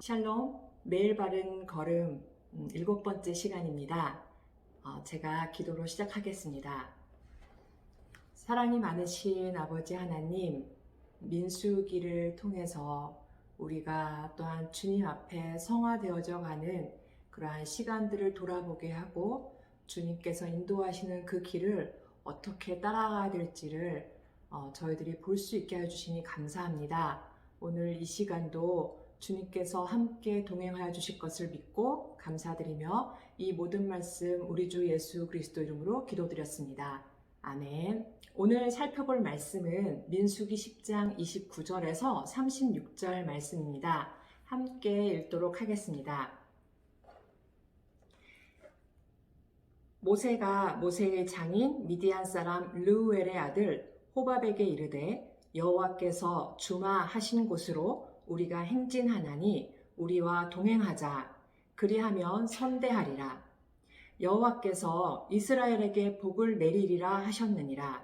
샬롬, 매일 바른 걸음 7번째 시간입니다. 제가 기도로 시작하겠습니다. 사랑이 많으신 아버지 하나님, 민수기를 통해서 우리가 또한 주님 앞에 성화되어져 가는 그러한 시간들을 돌아보게 하고 주님께서 인도하시는 그 길을 어떻게 따라가야 될지를 저희들이 볼 수 있게 해주시니 감사합니다. 오늘 이 시간도 주님께서 함께 동행하여 주실 것을 믿고 감사드리며 이 모든 말씀 우리 주 예수 그리스도 이름으로 기도드렸습니다. 아멘. 오늘 살펴볼 말씀은 민수기 10장 29절에서 36절 말씀입니다. 함께 읽도록 하겠습니다. 모세가 모세의 장인 미디안 사람 르우엘의 아들 호밥에게 이르되 여호와께서 주마하신 곳으로 우리가 행진하나니 우리와 동행하자. 그리하면 선대하리라. 여호와께서 이스라엘에게 복을 내리리라 하셨느니라.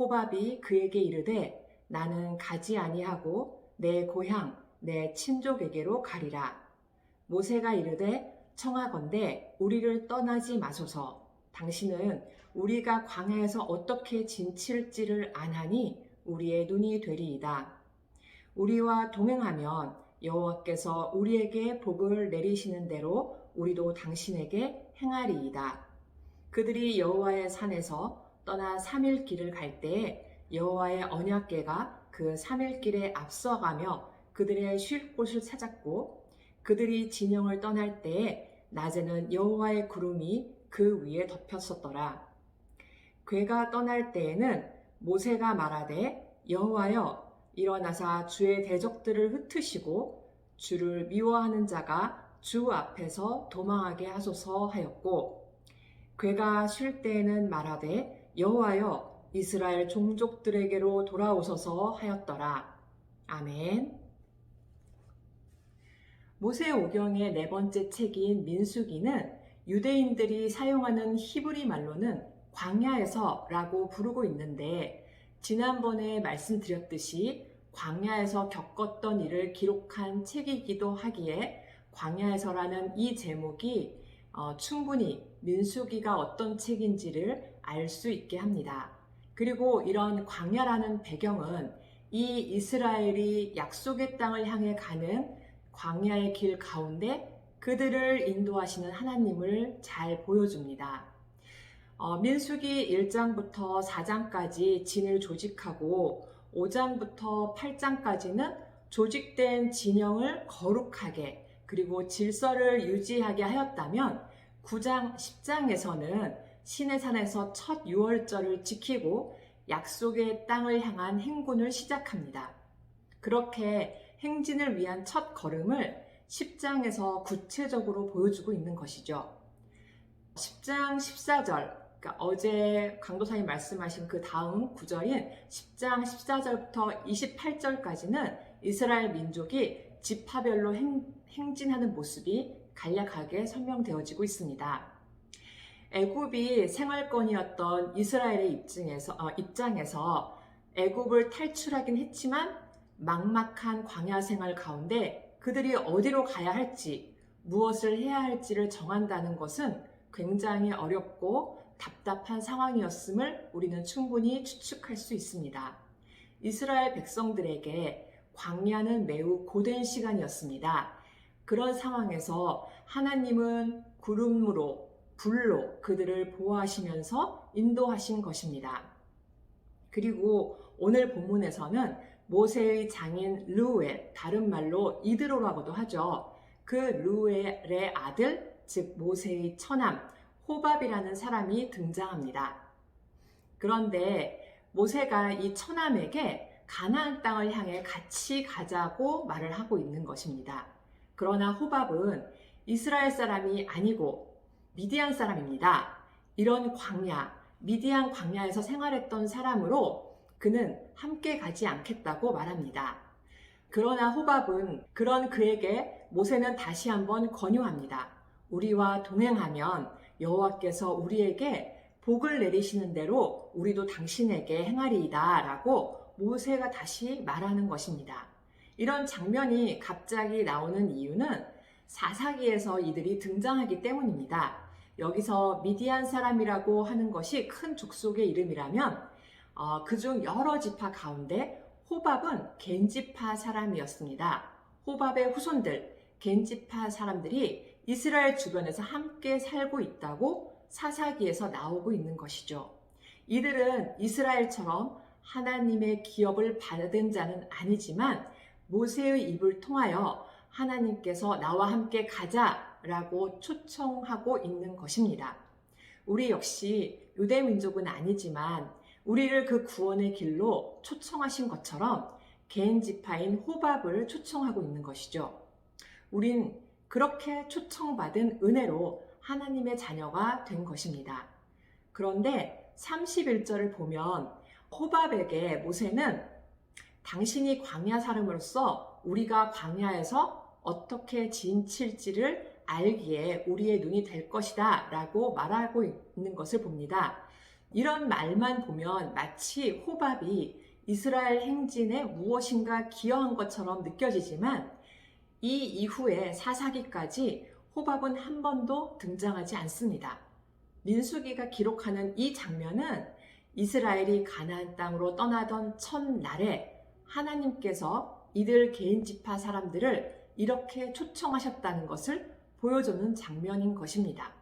호밥이 그에게 이르되 나는 가지 아니하고 내 고향 내 친족에게로 가리라. 모세가 이르되 청하건대 우리를 떠나지 마소서. 당신은 우리가 광야에서 어떻게 진칠지를 아나니 우리의 눈이 되리이다. 우리와 동행하면 여호와께서 우리에게 복을 내리시는 대로 우리도 당신에게 행하리이다. 그들이 여호와의 산에서 떠나 3일 길을 갈 때에 여호와의 언약궤가 그 3일 길에 앞서가며 그들의 쉴 곳을 찾았고 그들이 진영을 떠날 때에 낮에는 여호와의 구름이 그 위에 덮였었더라. 궤가 떠날 때에는 모세가 말하되 여호와여 일어나사 주의 대적들을 흩으시고 주를 미워하는 자가 주 앞에서 도망하게 하소서 하였고 궤가 쉴 때에는 말하되 여호와여 이스라엘 종족들에게로 돌아오소서 하였더라. 아멘. 모세오경의 4번째 책인 민수기는 유대인들이 사용하는 히브리 말로는 광야에서라고 부르고 있는데 지난번에 말씀드렸듯이 광야에서 겪었던 일을 기록한 책이기도 하기에 광야에서라는 이 제목이 충분히 민수기가 어떤 책인지를 알 수 있게 합니다. 그리고 이런 광야라는 배경은 이 이스라엘이 약속의 땅을 향해 가는 광야의 길 가운데 그들을 인도하시는 하나님을 잘 보여줍니다. 민수기 1장부터 4장까지 진을 조직하고 5장부터 8장까지는 조직된 진영을 거룩하게 그리고 질서를 유지하게 하였다면 9장, 10장에서는 시내산에서 첫 유월절을 지키고 약속의 땅을 향한 행군을 시작합니다. 그렇게 행진을 위한 첫 걸음을 10장에서 구체적으로 보여주고 있는 것이죠. 10장 14절, 그러니까 어제 강도사님 말씀하신 그 다음 구절인 10장 14절부터 28절까지는 이스라엘 민족이 지파별로 행진하는 모습이 간략하게 설명되어지고 있습니다. 애굽이 생활권이었던 이스라엘의 입장에서 애굽을 탈출하긴 했지만 막막한 광야 생활 가운데 그들이 어디로 가야 할지, 무엇을 해야 할지를 정한다는 것은 굉장히 어렵고 답답한 상황이었음을 우리는 충분히 추측할 수 있습니다. 이스라엘 백성들에게 광야는 매우 고된 시간이었습니다. 그런 상황에서 하나님은 구름으로, 불로 그들을 보호하시면서 인도하신 것입니다. 그리고 오늘 본문에서는 모세의 장인 르우엘, 다른 말로 이드로라고도 하죠. 그 르우엘의 아들, 즉 모세의 처남 호밥이라는 사람이 등장합니다. 그런데 모세가 이 처남에게 가나안 땅을 향해 같이 가자고 말을 하고 있는 것입니다. 그러나 호밥은 이스라엘 사람이 아니고 미디안 사람입니다. 이런 광야, 미디안 광야에서 생활했던 사람으로 그는 함께 가지 않겠다고 말합니다. 그러나 호밥은 그런 그에게 모세는 다시 한번 권유합니다. 우리와 동행하면 여호와께서 우리에게 복을 내리시는 대로 우리도 당신에게 행하리이다 라고 모세가 다시 말하는 것입니다. 이런 장면이 갑자기 나오는 이유는 사사기에서 이들이 등장하기 때문입니다. 여기서 미디안 사람이라고 하는 것이 큰 족속의 이름이라면 그중 여러 지파 가운데 호밥은 겐지파 사람이었습니다. 호밥의 후손들, 겐지파 사람들이 이스라엘 주변에서 함께 살고 있다고 사사기에서 나오고 있는 것이죠. 이들은 이스라엘처럼 하나님의 기업을 받은 자는 아니지만 모세의 입을 통하여 하나님께서 나와 함께 가자라고 초청하고 있는 것입니다. 우리 역시 유대 민족은 아니지만 우리를 그 구원의 길로 초청하신 것처럼 개인 지파인 호밥을 초청하고 있는 것이죠. 우린 그렇게 초청받은 은혜로 하나님의 자녀가 된 것입니다. 그런데 31절을 보면 호밥에게 모세는 당신이 광야 사람으로서 우리가 광야에서 어떻게 지칠지를 알기에 우리의 눈이 될 것이다 라고 말하고 있는 것을 봅니다. 이런 말만 보면 마치 호밥이 이스라엘 행진에 무엇인가 기여한 것처럼 느껴지지만 이 이후에 사사기까지 호밥은 한 번도 등장하지 않습니다. 민수기가 기록하는 이 장면은 이스라엘이 가나안 땅으로 떠나던 첫날에 하나님께서 이들 개인 지파 사람들을 이렇게 초청하셨다는 것을 보여주는 장면인 것입니다.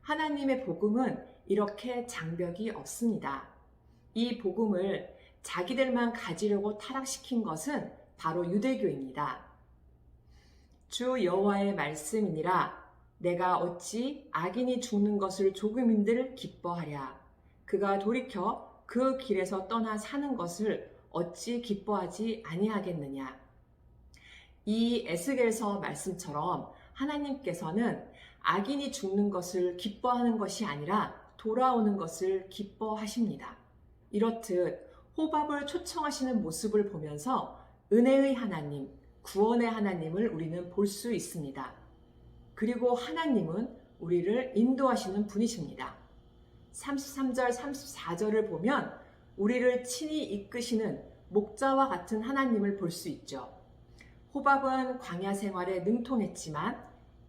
하나님의 복음은 이렇게 장벽이 없습니다. 이 복음을 자기들만 가지려고 타락시킨 것은 바로 유대교입니다. 주 여호와의 말씀이니라. 내가 어찌 악인이 죽는 것을 조금인들 기뻐하랴. 그가 돌이켜 그 길에서 떠나 사는 것을 어찌 기뻐하지 아니하겠느냐. 이 에스겔서 말씀처럼 하나님께서는 악인이 죽는 것을 기뻐하는 것이 아니라 돌아오는 것을 기뻐하십니다. 이렇듯 호밥을 초청하시는 모습을 보면서 은혜의 하나님, 구원의 하나님을 우리는 볼 수 있습니다. 그리고 하나님은 우리를 인도하시는 분이십니다. 33절, 34절을 보면 우리를 친히 이끄시는 목자와 같은 하나님을 볼 수 있죠. 호밥은 광야 생활에 능통했지만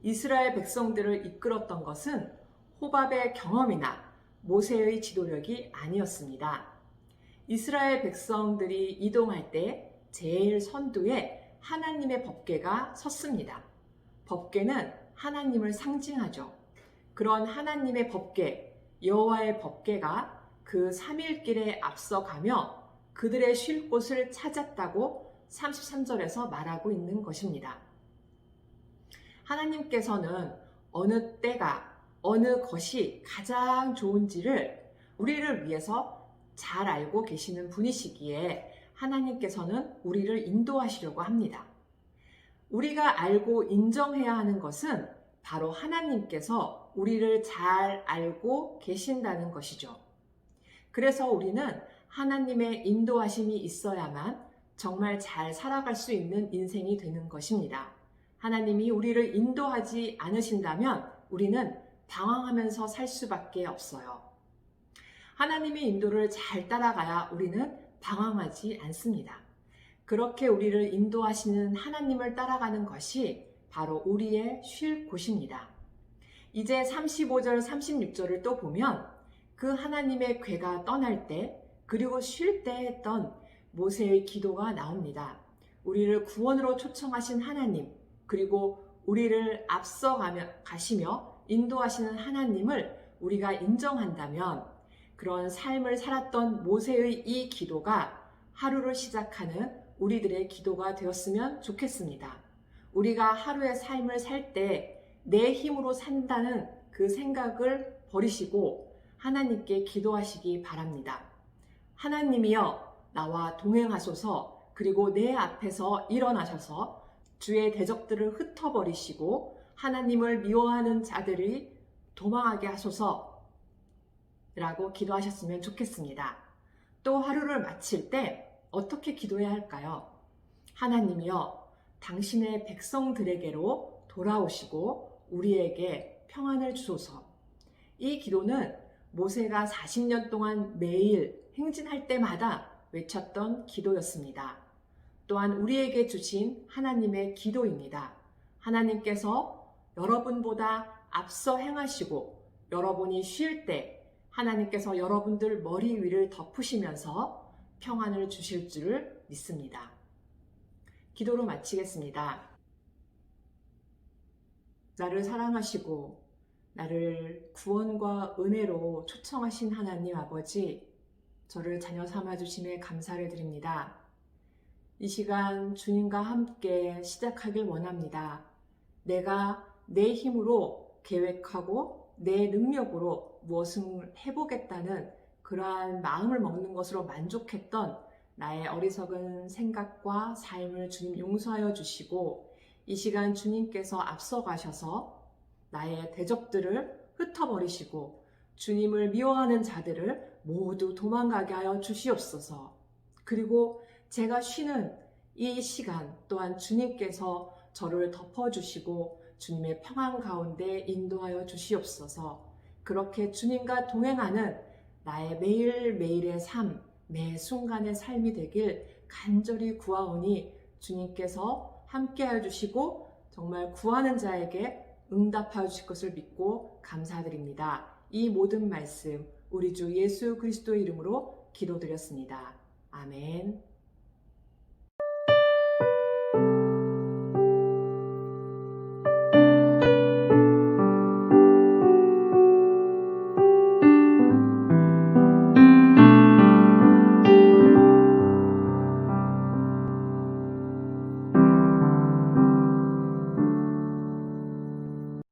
이스라엘 백성들을 이끌었던 것은 호밥의 경험이나 모세의 지도력이 아니었습니다. 이스라엘 백성들이 이동할 때 제일 선두에 하나님의 법궤가 섰습니다. 법궤는 하나님을 상징하죠. 그런 하나님의 법궤, 여호와의 법궤가 그 3일길에 앞서가며 그들의 쉴 곳을 찾았다고 33절에서 말하고 있는 것입니다. 하나님께서는 어느 때가, 어느 것이 가장 좋은지를 우리를 위해서 잘 알고 계시는 분이시기에 하나님께서는 우리를 인도하시려고 합니다. 우리가 알고 인정해야 하는 것은 바로 하나님께서 우리를 잘 알고 계신다는 것이죠. 그래서 우리는 하나님의 인도하심이 있어야만 정말 잘 살아갈 수 있는 인생이 되는 것입니다. 하나님이 우리를 인도하지 않으신다면 우리는 방황하면서 살 수밖에 없어요. 하나님의 인도를 잘 따라가야 우리는 방황하지 않습니다. 그렇게 우리를 인도하시는 하나님을 따라가는 것이 바로 우리의 쉴 곳입니다. 이제 35절, 36절을 또 보면 그 하나님의 궤가 떠날 때 그리고 쉴 때 했던 모세의 기도가 나옵니다. 우리를 구원으로 초청하신 하나님, 그리고 우리를 앞서 가시며 인도하시는 하나님을 우리가 인정한다면 그런 삶을 살았던 모세의 이 기도가 하루를 시작하는 우리들의 기도가 되었으면 좋겠습니다. 우리가 하루의 삶을 살 때 내 힘으로 산다는 그 생각을 버리시고 하나님께 기도하시기 바랍니다. 하나님이여 나와 동행하소서. 그리고 내 앞에서 일어나셔서 주의 대적들을 흩어버리시고 하나님을 미워하는 자들이 도망하게 하소서 라고 기도하셨으면 좋겠습니다. 또 하루를 마칠 때 어떻게 기도해야 할까요? 하나님이여 당신의 백성들에게로 돌아오시고 우리에게 평안을 주소서. 이 기도는 모세가 40년 동안 매일 행진할 때마다 외쳤던 기도였습니다. 또한 우리에게 주신 하나님의 기도입니다. 하나님께서 여러분보다 앞서 행하시고 여러분이 쉴 때 하나님께서 여러분들 머리 위를 덮으시면서 평안을 주실 줄을 믿습니다. 기도로 마치겠습니다. 나를 사랑하시고 나를 구원과 은혜로 초청하신 하나님 아버지, 저를 자녀 삼아 주심에 감사를 드립니다. 이 시간 주님과 함께 시작하길 원합니다. 내가 내 힘으로 계획하고 내 능력으로 무엇을 해보겠다는 그러한 마음을 먹는 것으로 만족했던 나의 어리석은 생각과 삶을 주님 용서하여 주시고, 이 시간 주님께서 앞서가셔서 나의 대적들을 흩어버리시고 주님을 미워하는 자들을 모두 도망가게 하여 주시옵소서. 그리고 제가 쉬는 이 시간 또한 주님께서 저를 덮어주시고 주님의 평안 가운데 인도하여 주시옵소서. 그렇게 주님과 동행하는 나의 매일매일의 삶, 매 순간의 삶이 되길 간절히 구하오니 주님께서 함께하여 주시고 정말 구하는 자에게 응답하여 주실 것을 믿고 감사드립니다. 이 모든 말씀 우리 주 예수 그리스도의 이름으로 기도드렸습니다. 아멘.